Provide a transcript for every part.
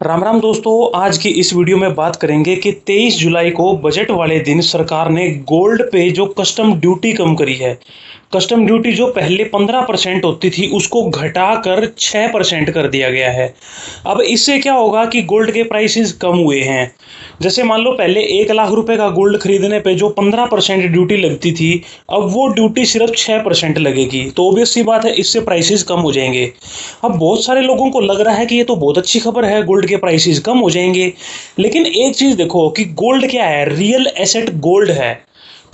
राम राम दोस्तों, आज की इस वीडियो में बात करेंगे कि 23 जुलाई को बजट वाले दिन सरकार ने गोल्ड पे जो कस्टम ड्यूटी कम करी है। कस्टम ड्यूटी जो पहले 15% होती थी उसको घटाकर 6% कर दिया गया है। अब इससे क्या होगा कि गोल्ड के प्राइसेस कम हुए हैं। जैसे मान लो पहले 1 लाख रुपए का गोल्ड खरीदने पे जो 15% ड्यूटी लगती थी, अब वो ड्यूटी सिर्फ 6% लगेगी। तो ऑब्वियस सी बात है, इससे प्राइसेस कम हो जाएंगे। अब बहुत सारे लोगों को लग रहा है कि ये तो बहुत अच्छी खबर है, गोल्ड के प्राइसेस कम हो जाएंगे। लेकिन एक चीज देखो कि गोल्ड क्या है, रियल एसेट गोल्ड है।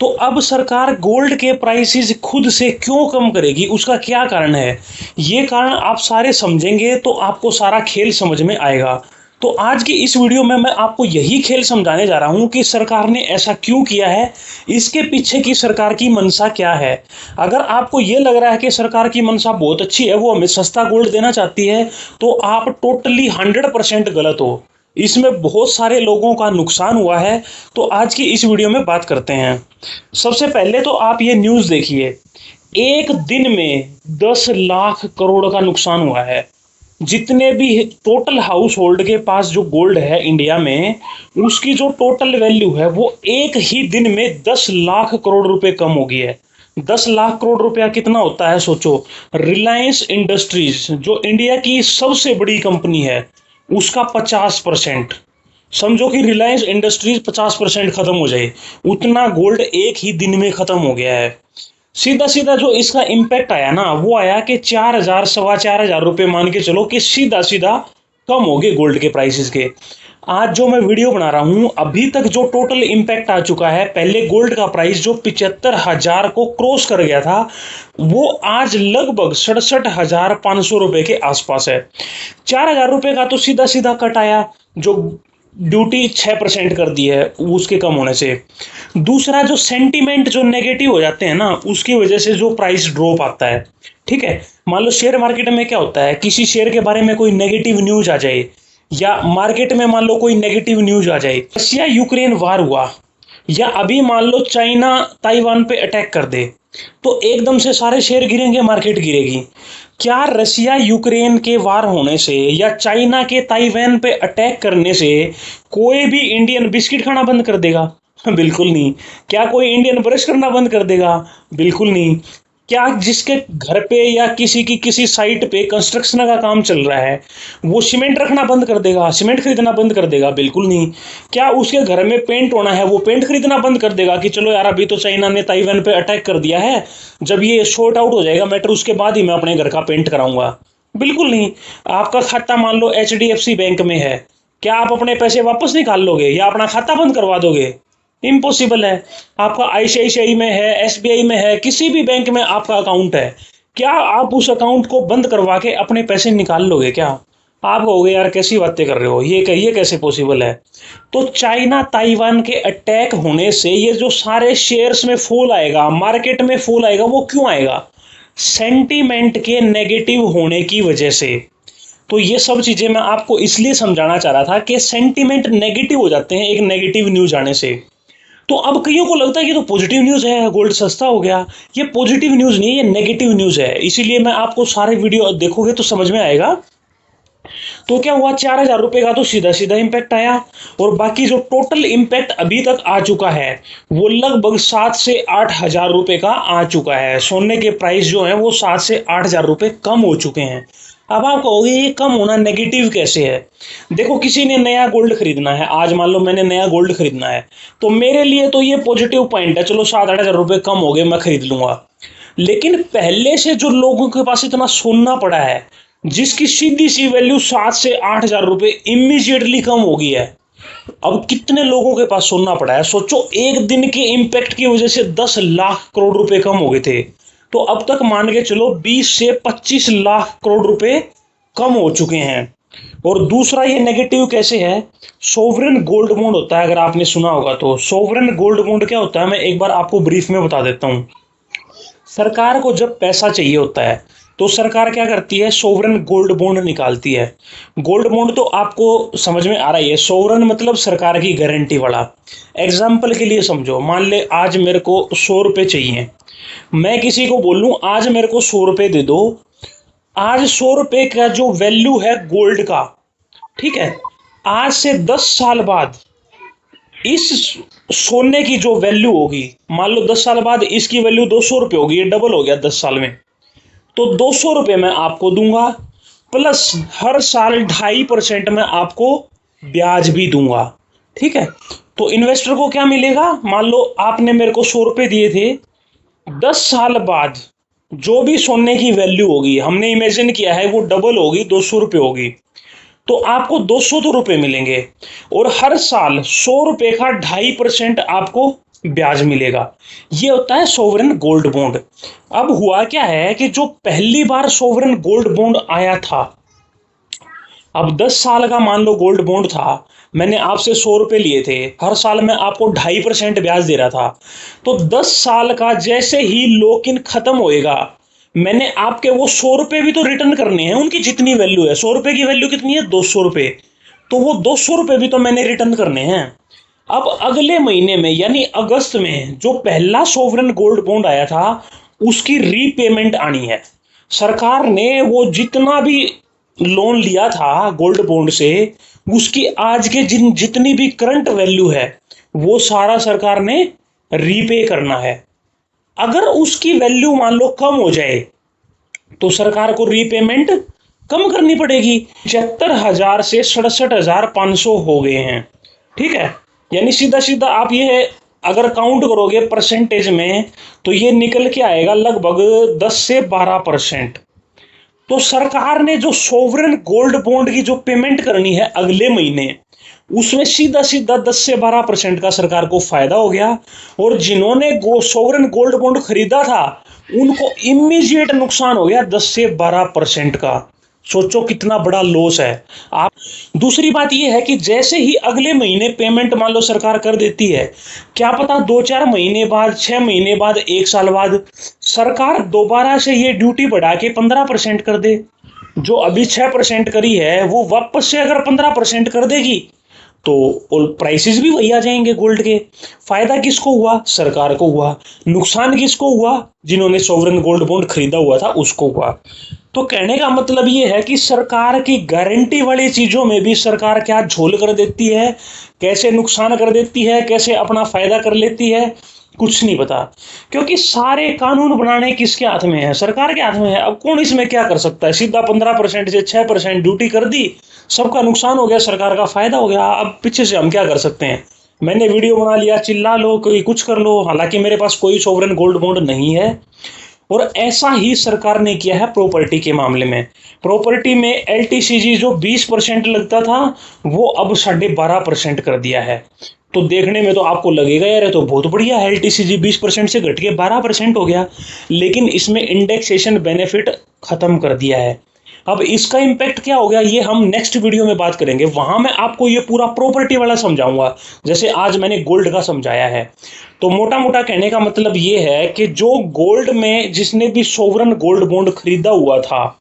तो अब सरकार गोल्ड के प्राइसेस खुद से क्यों कम करेगी, उसका क्या कारण है? ये कारण आप सारे समझेंगे तो आपको सारा खेल समझ में आएगा। तो आज की इस वीडियो में मैं आपको यही खेल समझाने जा रहा हूं कि सरकार ने ऐसा क्यों किया है, इसके पीछे की सरकार की मंशा क्या है। अगर आपको ये लग रहा है कि सरकार की मंशा बहुत अच्छी है, वो हमें सस्ता गोल्ड देना चाहती है, तो आप टोटली 100% गलत हो। इसमें बहुत सारे लोगों का नुकसान हुआ है। तो आज की इस वीडियो में बात करते हैं। सबसे पहले तो आप ये न्यूज़ देखिए, एक दिन में 10 लाख करोड़ का नुकसान हुआ है। जितने भी टोटल हाउस होल्ड के पास जो गोल्ड है इंडिया में, उसकी जो टोटल वैल्यू है वो एक ही दिन में 10 लाख करोड़ रुपए कम हो गई है। 10 लाख करोड़ रुपया कितना होता है सोचो। रिलायंस इंडस्ट्रीज जो इंडिया की सबसे बड़ी कंपनी है, उसका 50%। समझो कि रिलायंस इंडस्ट्रीज 50% खत्म हो जाए, उतना गोल्ड एक ही दिन में खत्म हो गया है। सीधा सीधा जो इसका इम्पैक्ट आया ना, वो आया कि 4,000 4,500 रुपये मान के चलो कि सीधा सीधा कम हो गए गोल्ड के प्राइसेस के। आज जो मैं वीडियो बना रहा हूं, अभी तक जो टोटल इम्पैक्ट आ चुका है, पहले गोल्ड का प्राइस जो 75,000 को क्रॉस कर गया था, वो आज लगभग 67,500 रुपए के आसपास है। 4,000 रुपये का तो सीधा सीधा कट आया, जो ड्यूटी 6% कर दी है उसके कम होने से। दूसरा, जो सेंटीमेंट जो नेगेटिव हो जाते हैं ना, उसकी वजह से जो प्राइस ड्रॉप आता है। ठीक है, मान लो शेयर मार्केट में क्या होता है, किसी शेयर के बारे में कोई नेगेटिव न्यूज आ जाए, या मार्केट में मान लो कोई नेगेटिव न्यूज आ जाए, रशिया यूक्रेन वार हुआ, या अभी मान लो चाइना ताइवान पे अटैक कर दे, तो एकदम से सारे शेयर गिरेंगे, मार्केट गिरेगी। क्या रशिया यूक्रेन के वार होने से या चाइना के ताइवान पे अटैक करने से कोई भी इंडियन बिस्किट खाना बंद कर देगा? बिल्कुल नहीं। क्या कोई इंडियन ब्रश करना बंद कर देगा? बिल्कुल नहीं। क्या जिसके घर पे या किसी की किसी साइट पे कंस्ट्रक्शन का काम चल रहा है, वो सीमेंट रखना बंद कर देगा, सीमेंट खरीदना बंद कर देगा? बिल्कुल नहीं। क्या उसके घर में पेंट होना है, वो पेंट खरीदना बंद कर देगा कि चलो यार अभी तो चाइना ने ताइवान पे अटैक कर दिया है, जब ये शॉर्ट आउट हो जाएगा मैटर उसके बाद ही मैं अपने घर का पेंट कराऊंगा? बिल्कुल नहीं। आपका खाता मान लो HDFC बैंक में है, क्या आप अपने पैसे वापस निकाल लोगे या अपना खाता बंद करवा दोगे? इम्पॉसिबल है। आपका ICICI में है, SBI में है, किसी भी बैंक में आपका अकाउंट है, क्या आप उस अकाउंट को बंद करवा के अपने पैसे निकाल लोगे क्या? आप कहोगे यार कैसी बातें कर रहे हो, ये कैसे पॉसिबल है? तो चाइना ताइवान के अटैक होने से ये जो सारे शेयर्स में फॉल आएगा, मार्केट में फॉल आएगा, वो क्यों आएगा? सेंटीमेंट के नेगेटिव होने की वजह से। तो ये सब चीजें मैं आपको इसलिए समझाना चाह रहा था कि सेंटीमेंट नेगेटिव हो जाते हैं एक नेगेटिव न्यूज आने से। तो अब कईयों को लगता है कि तो पॉजिटिव न्यूज़ है, गोल्ड सस्ता हो गया। ये पॉजिटिव न्यूज़ नहीं, ये नेगेटिव न्यूज़ है। इसीलिए मैं आपको सारे वीडियो देखोगे तो समझ में आएगा। तो क्या हुआ, 4,000 रुपये का तो सीधा सीधा इम्पैक्ट आया, और बाकी जो टोटल इम्पैक्ट अभी तक आ चुका है वो लगभग 7 से 8,000 रुपये का आ चुका है। सोने के प्राइस जो है वो 7 से 8,000 रुपये कम हो चुके हैं। अब आप कहोगे ये कम होना नेगेटिव कैसे है? देखो, किसी ने नया गोल्ड खरीदना है, आज मान लो मैंने नया गोल्ड खरीदना है, तो मेरे लिए तो ये पॉजिटिव पॉइंट है, चलो 7-8 हजार रुपये कम हो गए, मैं खरीद लूंगा। लेकिन पहले से जो लोगों के पास इतना सोना पड़ा है, जिसकी सीधी सी वैल्यू 7 से 8,000 रुपये इमीजिएटली कम हो गई है, अब कितने लोगों के पास सोना पड़ा है? सोचो, एक दिन के इम्पैक्ट की वजह से 10 लाख करोड़ रुपए कम हो गए थे। तो अब तक मान के चलो 20 से 25 लाख करोड़ रुपए कम हो चुके हैं। और दूसरा, ये नेगेटिव कैसे है? सोवरेन गोल्ड बॉन्ड होता है, अगर आपने सुना होगा तो। सोवरेन गोल्ड बॉन्ड क्या होता है, मैं एक बार आपको ब्रीफ में बता देता हूं। सरकार को जब पैसा चाहिए होता है तो सरकार क्या करती है, सोवरेन गोल्ड बॉन्ड निकालती है। गोल्ड बॉन्ड तो आपको समझ में आ रही है, सोवरेन मतलब सरकार की गारंटी वाला। एग्जाम्पल के लिए समझो, मान ले आज मेरे को 100 रुपये चाहिए, मैं किसी को बोलूं आज मेरे को 100 रुपये दे दो। आज 100 रुपये का जो वैल्यू है गोल्ड का, ठीक है, आज से 10 साल बाद इस सोने की जो वैल्यू होगी, मान लो 10 साल बाद इसकी वैल्यू 200 रुपये होगी, ये डबल हो गया 10 साल में, तो 200 रुपये मैं आपको दूंगा, प्लस हर साल 2.5% मैं आपको ब्याज भी दूंगा। ठीक है, तो इन्वेस्टर को क्या मिलेगा, मान लो आपने मेरे को 100 रुपये दिए थे, 10 साल बाद जो भी सोने की वैल्यू होगी, हमने इमेजिन किया है वो डबल होगी, 200 रुपये होगी, तो आपको 200 तो रुपये मिलेंगे और हर साल 100 रुपये का 2.5% आपको ब्याज मिलेगा। ये होता है सोवरेन गोल्ड बॉन्ड। अब हुआ क्या है कि जो पहली बार सोवरेन गोल्ड बॉन्ड आया था, अब 10 साल का मान लो गोल्ड बॉन्ड था, मैंने आपसे 100 रुपये लिए थे, हर साल मैं आपको 2.5% ब्याज दे रहा था, तो 10 साल का जैसे ही लॉक इन खत्म होएगा, मैंने आपके वो 100 रुपये भी तो रिटर्न करने हैं, उनकी जितनी वैल्यू है, 100 रुपये की वैल्यू कितनी है, 200 रुपये, तो वो 200 रुपये भी तो मैंने रिटर्न करने हैं। अब अगले महीने में यानी अगस्त में जो पहला सोवरेन गोल्ड बॉन्ड आया था उसकी रीपेमेंट आनी है। सरकार ने वो जितना भी लोन लिया था गोल्ड बॉन्ड से, उसकी आज के जितनी भी करंट वैल्यू है वो सारा सरकार ने रीपे करना है। अगर उसकी वैल्यू मान लो कम हो जाए तो सरकार को रीपेमेंट कम करनी पड़ेगी। 75,000 से 67,500 हो गए हैं। ठीक है, यानी सीधा सीधा आप ये अगर काउंट करोगे परसेंटेज में तो ये निकल के आएगा लगभग 10 से 12%। तो सरकार ने जो सोवरेन गोल्ड बॉन्ड की जो पेमेंट करनी है अगले महीने, उसमें सीधा सीधा 10 से 12% का सरकार को फायदा हो गया, और जिन्होंने सोवरेन गोल्ड बॉन्ड खरीदा था उनको इमीडिएट नुकसान हो गया 10 से 12% का। सोचो कितना बड़ा लॉस है। आप दूसरी बात यह है कि जैसे ही अगले महीने पेमेंट मान लो सरकार कर देती है, क्या पता 2-4 महीने बाद, 6 महीने बाद, 1 साल बाद सरकार दोबारा से ये ड्यूटी बढ़ा के 15% कर दे। जो अभी 6% करी है वो वापस से अगर 15% कर देगी तो प्राइसेस भी वही आ जाएंगे गोल्ड के। फायदा किसको हुआ, सरकार को हुआ। नुकसान किसको हुआ, जिन्होंने सोवरेन गोल्ड बॉन्ड खरीदा हुआ था उसको हुआ। तो कहने का मतलब ये है कि सरकार की गारंटी वाली चीजों में भी सरकार क्या झोल कर देती है, कैसे नुकसान कर देती है, कैसे अपना फायदा कर लेती है, कुछ नहीं पता। क्योंकि सारे कानून बनाने किसके हाथ में है, सरकार के हाथ में है। अब कौन इसमें क्या कर सकता है। सीधा 15% से 6% ड्यूटी कर दी, सबका नुकसान हो गया, सरकार का फायदा हो गया। अब पीछे से हम क्या कर सकते हैं। मैंने वीडियो बना लिया, चिल्ला लो, कोई कुछ कर लो, हालांकि मेरे पास कोई सोवरेन गोल्ड बॉन्ड नहीं है। और ऐसा ही सरकार ने किया है प्रॉपर्टी के मामले में। प्रॉपर्टी में LTCG जो 20% लगता था वो अब 12.5% कर दिया है। तो देखने में तो आपको लगेगा यार तो बहुत बढ़िया है, LTCG 20% से घट के 12% हो गया, लेकिन इसमें इंडेक्सेशन बेनिफिट खत्म कर दिया है। अब इसका इम्पैक्ट क्या हो गया ये हम नेक्स्ट वीडियो में बात करेंगे, वहां मैं आपको ये पूरा प्रॉपर्टी वाला समझाऊंगा, जैसे आज मैंने गोल्ड का समझाया है। तो मोटा मोटा कहने का मतलब ये है कि जो गोल्ड में जिसने भी सोवरेन गोल्ड बॉन्ड खरीदा हुआ था,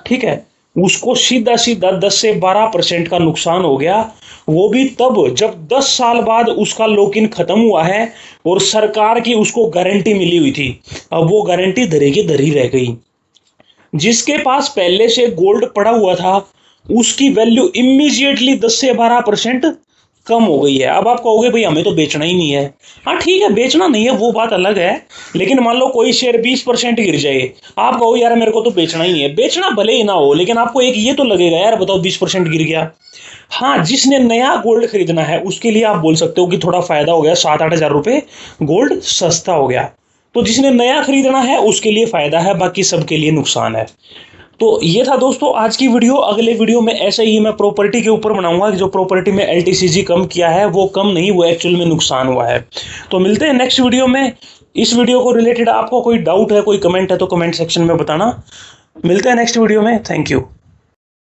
ठीक है, उसको सीधा सीधा 10 से 12% का नुकसान हो गया। वो भी तब जब 10 साल बाद उसका लॉक इन खत्म हुआ है और सरकार की उसको गारंटी मिली हुई थी। अब वो गारंटी धरे की धरी रह गई। जिसके पास पहले से गोल्ड पड़ा हुआ था उसकी वैल्यू इमीडिएटली 10 से 12% कम हो गई है। अब आप कहोगे भाई हमें तो बेचना ही नहीं है। हाँ ठीक है, बेचना नहीं है वो बात अलग है, लेकिन मान लो कोई शेयर 20% गिर जाए, आप कहो यार मेरे को तो बेचना ही है। बेचना भले ही ना हो, लेकिन आपको एक ये तो लगेगा यार बताओ 20% गिर गया। हाँ, जिसने नया गोल्ड खरीदना है उसके लिए आप बोल सकते हो कि थोड़ा फायदा हो गया, 7-8 हज़ार रुपये गोल्ड सस्ता हो गया। तो जिसने नया खरीदना है उसके लिए फायदा है, बाकी सबके लिए नुकसान है। तो ये था दोस्तों आज की वीडियो। अगले वीडियो में ऐसे ही मैं प्रॉपर्टी के ऊपर बनाऊंगा कि जो प्रॉपर्टी में LTCG कम किया है वो कम नहीं, वो एक्चुअल में नुकसान हुआ है। तो मिलते हैं नेक्स्ट वीडियो में। इस वीडियो को रिलेटेड आपको कोई डाउट है, कोई कमेंट है तो कमेंट सेक्शन में बताना। मिलते हैं नेक्स्ट वीडियो में। Thank you.